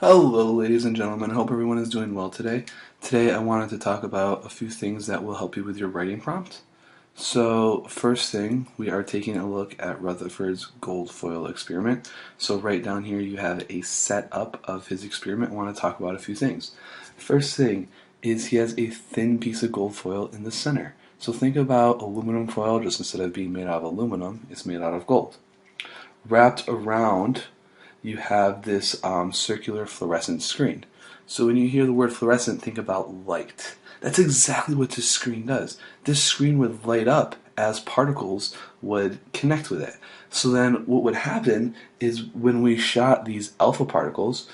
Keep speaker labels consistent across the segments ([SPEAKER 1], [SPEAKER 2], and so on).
[SPEAKER 1] Hello, ladies and gentlemen. I hope everyone is doing well today. Today, I wanted to talk about a few things that will help you with your writing prompt. So, first thing, we are taking a look at Rutherfords' gold foil experiment. So, right down here, you have a setup of his experiment. I want to talk about a few things. First thing is he has a thin piece of gold foil in the center. So, think about aluminum foil, just instead of being made out of aluminum, it's made out of gold. Wrapped around, you have this circular fluorescent screen. So when you hear the word fluorescent, think about light. That's exactly what this screen does. This screen would light up as particles would connect with it. So then what would happen is when we shot these alpha particles,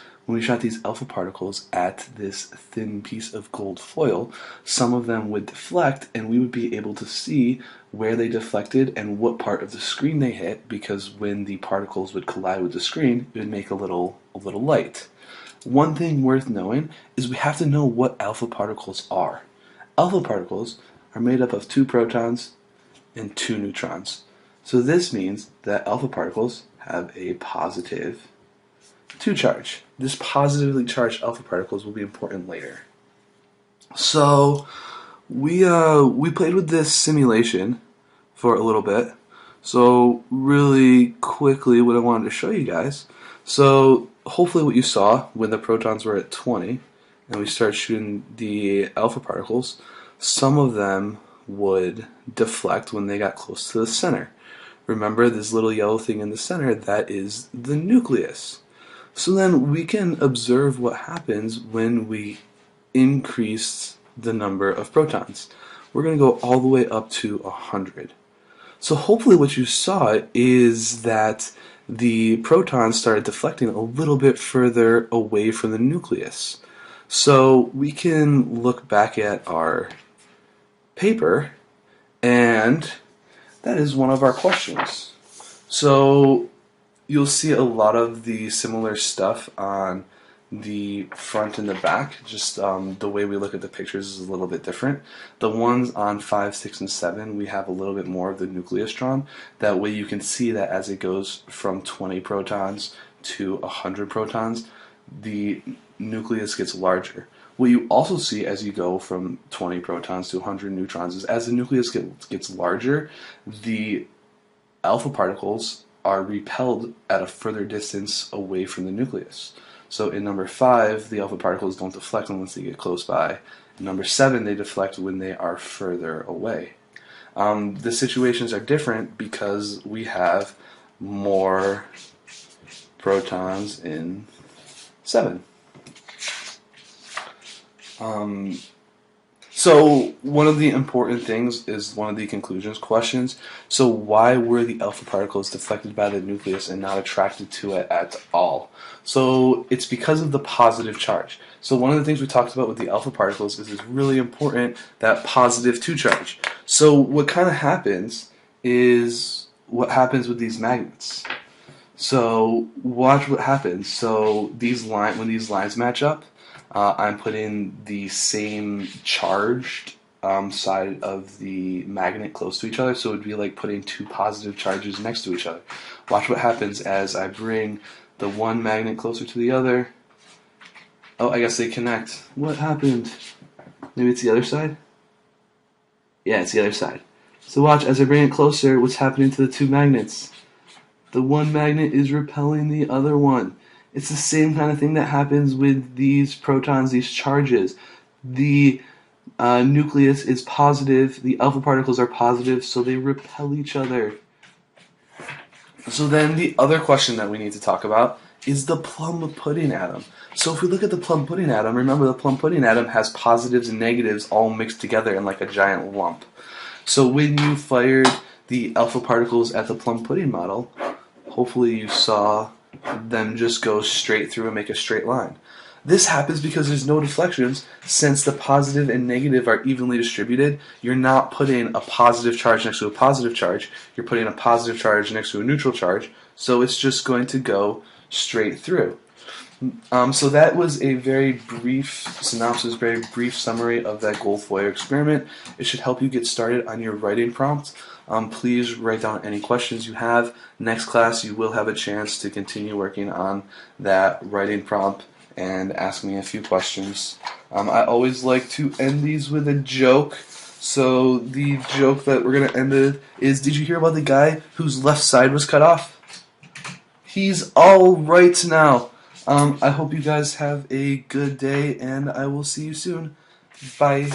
[SPEAKER 1] at this thin piece of gold foil, some of them would deflect, and we would be able to see where they deflected and what part of the screen they hit, because when the particles would collide with the screen, it would make a little light. One thing worth knowing is we have to know what alpha particles are. Alpha particles are made up of 2 protons and 2 neutrons. So this means that alpha particles have a positive 2 charge. This positively charged alpha particles will be important later. So we played with this simulation for a little bit. So really quickly, what I wanted to show you guys. So hopefully what you saw when the protons were at 20 and we start shooting the alpha particles, some of them would deflect when they got close to the center. Remember this little yellow thing in the center, that is the nucleus. So then we can observe what happens when we increase the number of protons. We're going to go all the way up to 100. So hopefully what you saw is that the protons started deflecting a little bit further away from the nucleus. So we can look back at our paper, and that is one of our questions. So you'll see a lot of the similar stuff on the front and the back. Just the way we look at the pictures is a little bit different. The ones on 5, 6, and 7, we have a little bit more of the nucleus drawn. That way you can see that as it goes from 20 protons to 100 protons, the nucleus gets larger. What you also see as you go from 20 protons to 100 neutrons is as the nucleus gets larger, the alpha particles are repelled at a further distance away from the nucleus. So in number 5, the alpha particles don't deflect unless they get close by. In number 7, they deflect when they are further away. The situations are different because we have more protons in 7. So one of the important things is one of the conclusions questions. So why were the alpha particles deflected by the nucleus and not attracted to it at all? So it's because of the positive charge. So one of the things we talked about with the alpha particles is it's really important, that positive 2 charge. So what kind of happens is what happens with these magnets. So watch what happens. So when these lines match up, I'm putting the same charged side of the magnet close to each other, so it would be like putting 2 positive charges next to each other. Watch what happens as I bring the one magnet closer to the other. Oh, I guess they connect. What happened? Maybe it's the other side? Yeah, it's the other side. So watch, as I bring it closer, what's happening to the 2 magnets? The one magnet is repelling the other one. It's the same kind of thing that happens with these protons, these charges. The nucleus is positive, the alpha particles are positive, so they repel each other. So then the other question that we need to talk about is the plum pudding atom. So if we look at the plum pudding atom, remember the plum pudding atom has positives and negatives all mixed together in like a giant lump. So when you fired the alpha particles at the plum pudding model, hopefully you saw them just go straight through and make a straight line. This happens because there's no deflections. Since the positive and negative are evenly distributed, you're not putting a positive charge next to a positive charge. You're putting a positive charge next to a neutral charge, so it's just going to go straight through. So that was a very brief synopsis, very brief summary of that gold foil experiment. It should help you get started on your writing prompt. Please write down any questions you have. Next class, you will have a chance to continue working on that writing prompt and ask me a few questions. I always like to end these with a joke. So the joke that we're going to end with is, did you hear about the guy whose left side was cut off? He's all right now. I hope you guys have a good day, and I will see you soon. Bye.